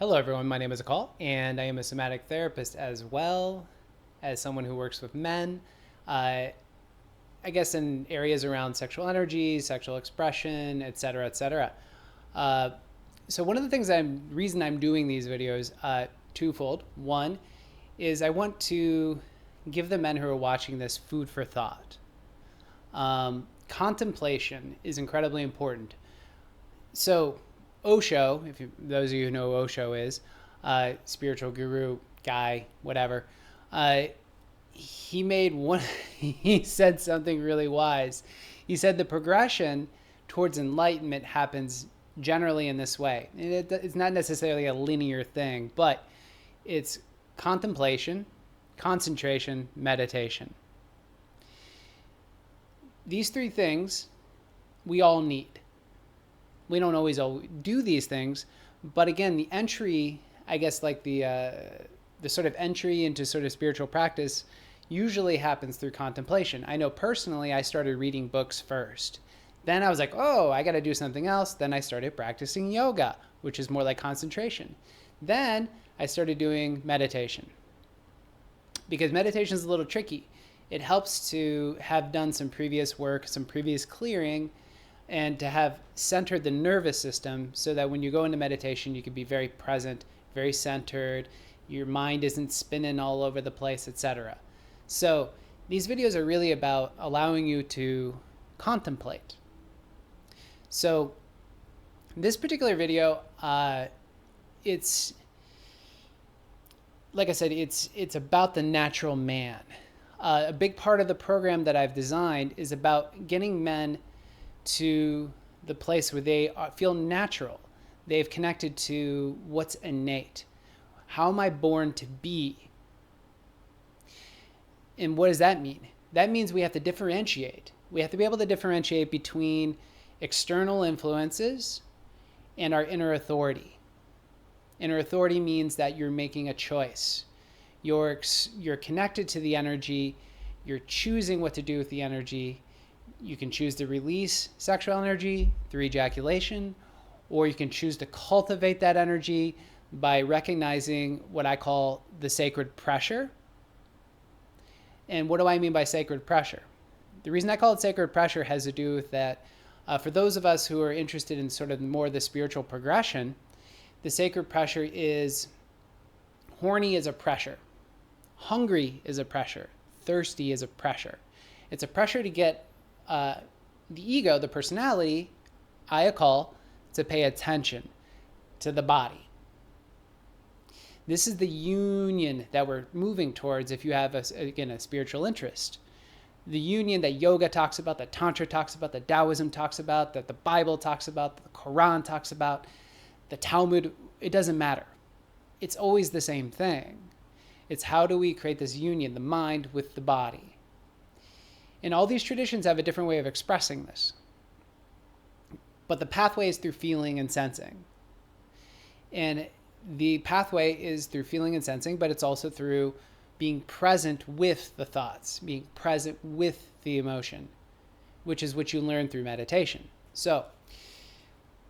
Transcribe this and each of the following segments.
Hello, everyone. My name is Akal, and I am a somatic therapist as well as someone who works with men. Uh, I guess in areas around sexual energy, sexual expression, etc., etc. Uh, so one of the reason I'm doing these videos, twofold. One is I want to give the men who are watching this food for thought. Contemplation is incredibly important. So Osho, those of you who know who Osho is, spiritual guru guy, whatever, uh, he made one. He said something really wise. He said the progression towards enlightenment happens generally in this way. It's not necessarily a linear thing, but it's contemplation, concentration, meditation. These three things we all need. We don't always do these things, but again, the entry, I guess, like the sort of entry into sort of spiritual practice usually happens through contemplation. I know personally, I started reading books first. Then I was like, oh, I got to do something else. Then I started practicing yoga, which is more like concentration. Then I started doing meditation because meditation is a little tricky. It helps to have done some previous work, some previous clearing, and to have centered the nervous system so that when you go into meditation, you can be very present, very centered, your mind isn't spinning all over the place, etc. So these videos are really about allowing you to contemplate. So this particular video, it's like I said, it's about the natural man. A big part of the program that I've designed is about getting men to the place where they feel natural. They've connected to what's innate. How am I born to be? And what does that mean? That means we have to differentiate. We have to be able to differentiate between external influences and our inner authority. Inner authority means that you're making a choice. You're connected to the energy. You're choosing what to do with the energy. You can choose to release sexual energy through ejaculation, or you can choose to cultivate that energy by recognizing what I call the sacred pressure. And what do I mean by sacred pressure? The reason I call it sacred pressure has to do with that for those of us who are interested in sort of more the spiritual progression, the sacred pressure is horny is a pressure. Hungry is a pressure. Thirsty is a pressure. It's a pressure to get the ego, the personality, I call, to pay attention to the body. This is the union that we're moving towards if you have, a spiritual interest. The union that yoga talks about, that Tantra talks about, that Taoism talks about, that the Bible talks about, that the Quran talks about, the Talmud, it doesn't matter. It's always the same thing. It's how do we create this union, the mind with the body. And all these traditions have a different way of expressing this. But the pathway is through feeling and sensing. And the pathway is through feeling and sensing, but it's also through being present with the thoughts, being present with the emotion, which is what you learn through meditation. So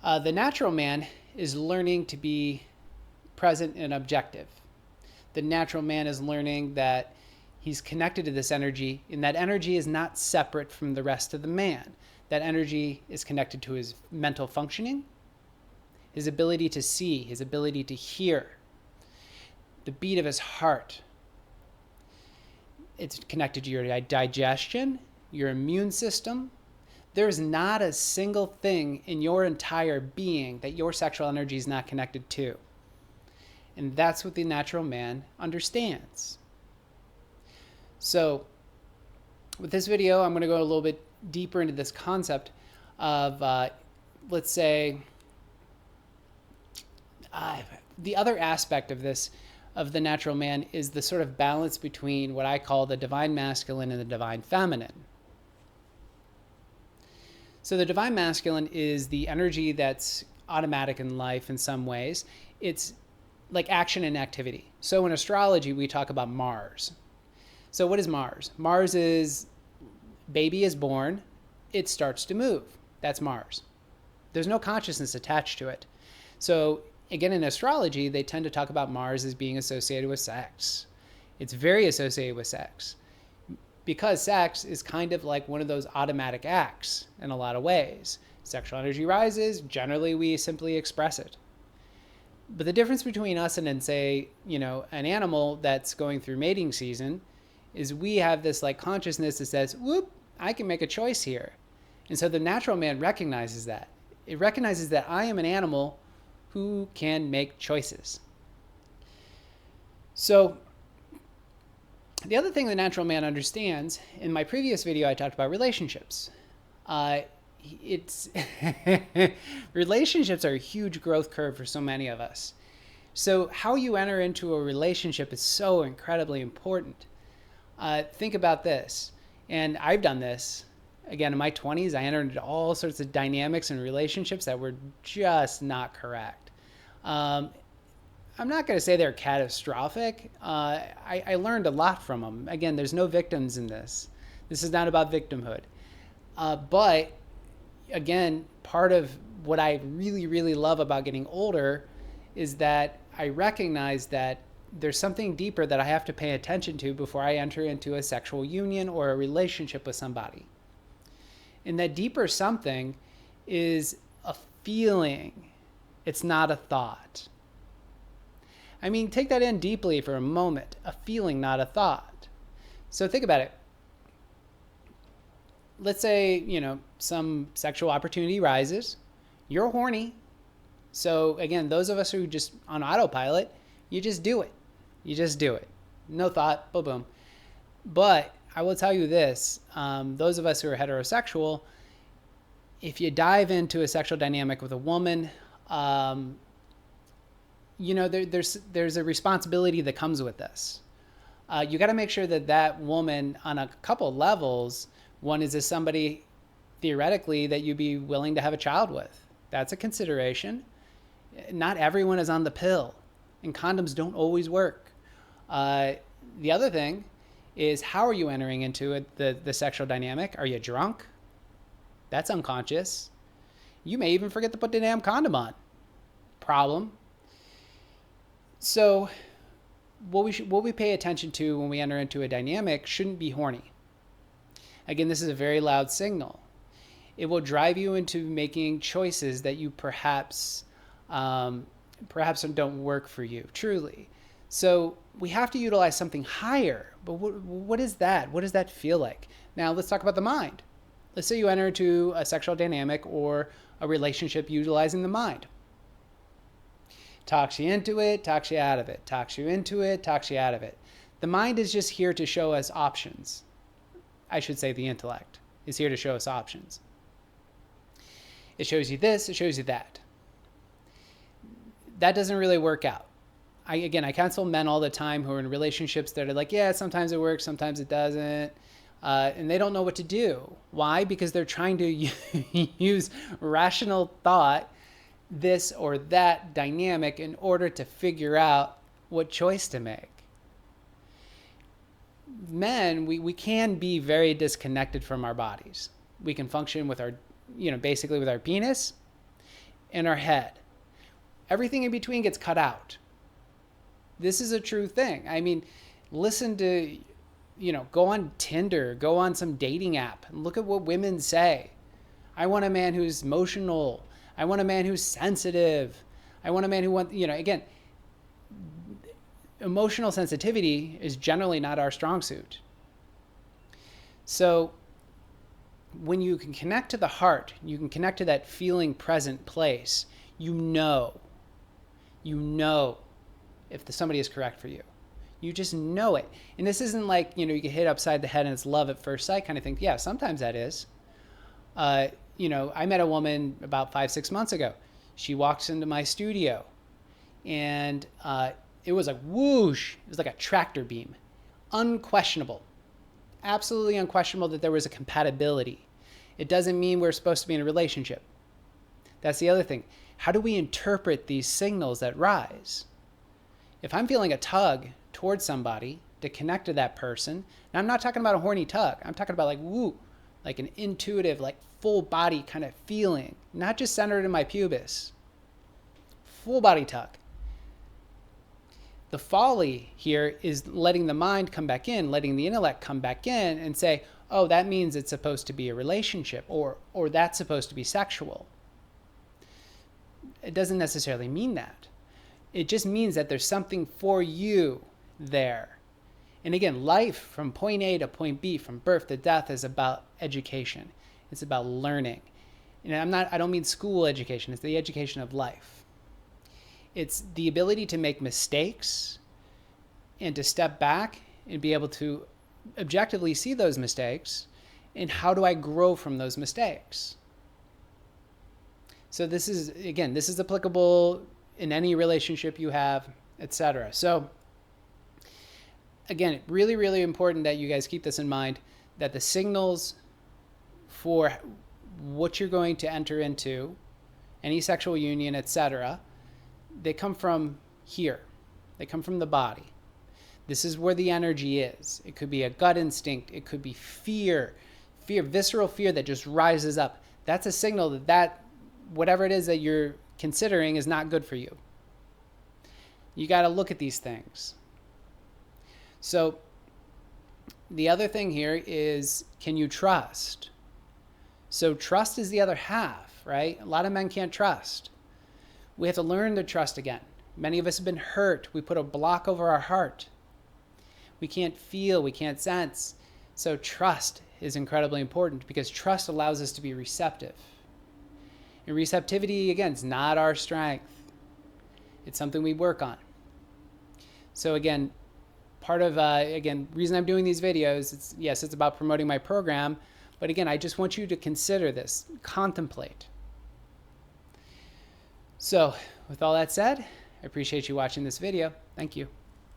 the natural man is learning to be present and objective. The natural man is learning that he's connected to this energy, and that energy is not separate from the rest of the man. That energy is connected to his mental functioning, his ability to see, his ability to hear, the beat of his heart. It's connected to your digestion, your immune system. There's not a single thing in your entire being that your sexual energy is not connected to. And that's what the natural man understands. So with this video, I'm going to go a little bit deeper into this concept of, let's say, the other aspect of this, of the natural man, is the sort of balance between what I call the divine masculine and the divine feminine. So the divine masculine is the energy that's automatic in life in some ways. It's like action and activity. So in astrology, we talk about Mars. So what is Mars? Mars is, baby is born, it starts to move. That's Mars. There's no consciousness attached to it. So Again, in astrology, they tend to talk about Mars as being associated with sex. It's very associated with sex because sex is kind of like one of those automatic acts in a lot of ways. Sexual energy rises, generally we simply express it. But the difference between us and say, an animal that's going through mating season is we have this like consciousness that says, whoop, I can make a choice here. And so the natural man recognizes that. It recognizes that I am an animal who can make choices. So the other thing the natural man understands, in my previous video, I talked about relationships. Relationships are a huge growth curve for so many of us. So how you enter into a relationship is so incredibly important. Think about this, and I've done this. Again, in my 20s, I entered into all sorts of dynamics and relationships that were just not correct. I'm not going to say they're catastrophic. I learned a lot from them. Again, there's no victims in this. This is not about victimhood. But again, part of what I really, really love about getting older is that I recognize that there's something deeper that I have to pay attention to before I enter into a sexual union or a relationship with somebody. And that deeper something is a feeling. It's not a thought. I mean, take that in deeply for a moment. A feeling, not a thought. So think about it. Let's say, some sexual opportunity rises. You're horny. So again, those of us who just on autopilot, you just do it. You just do it. No thought, boom, boom. But I will tell you this, those of us who are heterosexual, if you dive into a sexual dynamic with a woman, there's a responsibility that comes with this. You got to make sure that woman, on a couple levels, one is somebody theoretically that you'd be willing to have a child with. That's a consideration. Not everyone is on the pill, and condoms don't always work. The other thing is, how are you entering into it, the sexual dynamic? Are you drunk? That's unconscious. You may even forget to put the damn condom on. Problem. So what we pay attention to when we enter into a dynamic shouldn't be horny. Again, this is a very loud signal. It will drive you into making choices that you perhaps don't work for you, truly. So we have to utilize something higher. But what is that? What does that feel like? Now let's talk about the mind. Let's say you enter into a sexual dynamic or a relationship utilizing the mind. Talks you into it, talks you out of it. Talks you into it, talks you out of it. The mind is just here to show us options. I should say the intellect is here to show us options. It shows you this, it shows you that. That doesn't really work out. I counsel men all the time who are in relationships that are like, yeah, sometimes it works, sometimes it doesn't. And they don't know what to do. Why? Because they're trying to use rational thought, this or that dynamic, in order to figure out what choice to make. Men, we can be very disconnected from our bodies. We can function with our, basically with our penis and our head. Everything in between gets cut out. This is a true thing. I mean, listen to, go on Tinder, go on some dating app, and look at what women say. I want a man who's emotional. I want a man who's sensitive. I want a man who wants, again, emotional sensitivity is generally not our strong suit. So when you can connect to the heart, you can connect to that feeling present place, you know if somebody is correct for you. You just know it. And this isn't like, you get hit upside the head and it's love at first sight kind of thing. Yeah, sometimes that is. I met a woman about 5-6 months ago. She walks into my studio and it was like whoosh. It was like a tractor beam. Unquestionable. Absolutely unquestionable that there was a compatibility. It doesn't mean we're supposed to be in a relationship. That's the other thing. How do we interpret these signals that rise? If I'm feeling a tug towards somebody to connect to that person, now I'm not talking about a horny tug. I'm talking about like woo, like an intuitive, like full body kind of feeling, not just centered in my pubis. full body tuck. The folly here is letting the mind come back in, letting the intellect come back in and say, oh, that means it's supposed to be a relationship, or that's supposed to be sexual. It doesn't necessarily mean that. It just means that there's something for you there. And again, life from point A to point B, from birth to death, is about education. It's about learning. And I don't mean school education, it's the education of life. It's the ability to make mistakes and to step back and be able to objectively see those mistakes, and how do I grow from those mistakes? So this is applicable in any relationship you have, etc. So again, really, really important that you guys keep this in mind, that the signals for what you're going to enter into, any sexual union, etc., they come from here. They come from the body. This is where the energy is. It could be a gut instinct. It could be fear, visceral fear that just rises up. That's a signal that whatever it is that you're considering is not good for you. You got to look at these things. So the other thing here is, can you trust? So trust is the other half, right? A lot of men can't trust. We have to learn to trust again. Many of us have been hurt. We put a block over our heart. We can't feel, we can't sense. So trust is incredibly important, because trust allows us to be receptive. And receptivity, again, is not our strength. It's something we work on. So again, part of, reason I'm doing these videos, it's about promoting my program. But again, I just want you to consider this, contemplate. So with all that said, I appreciate you watching this video. Thank you.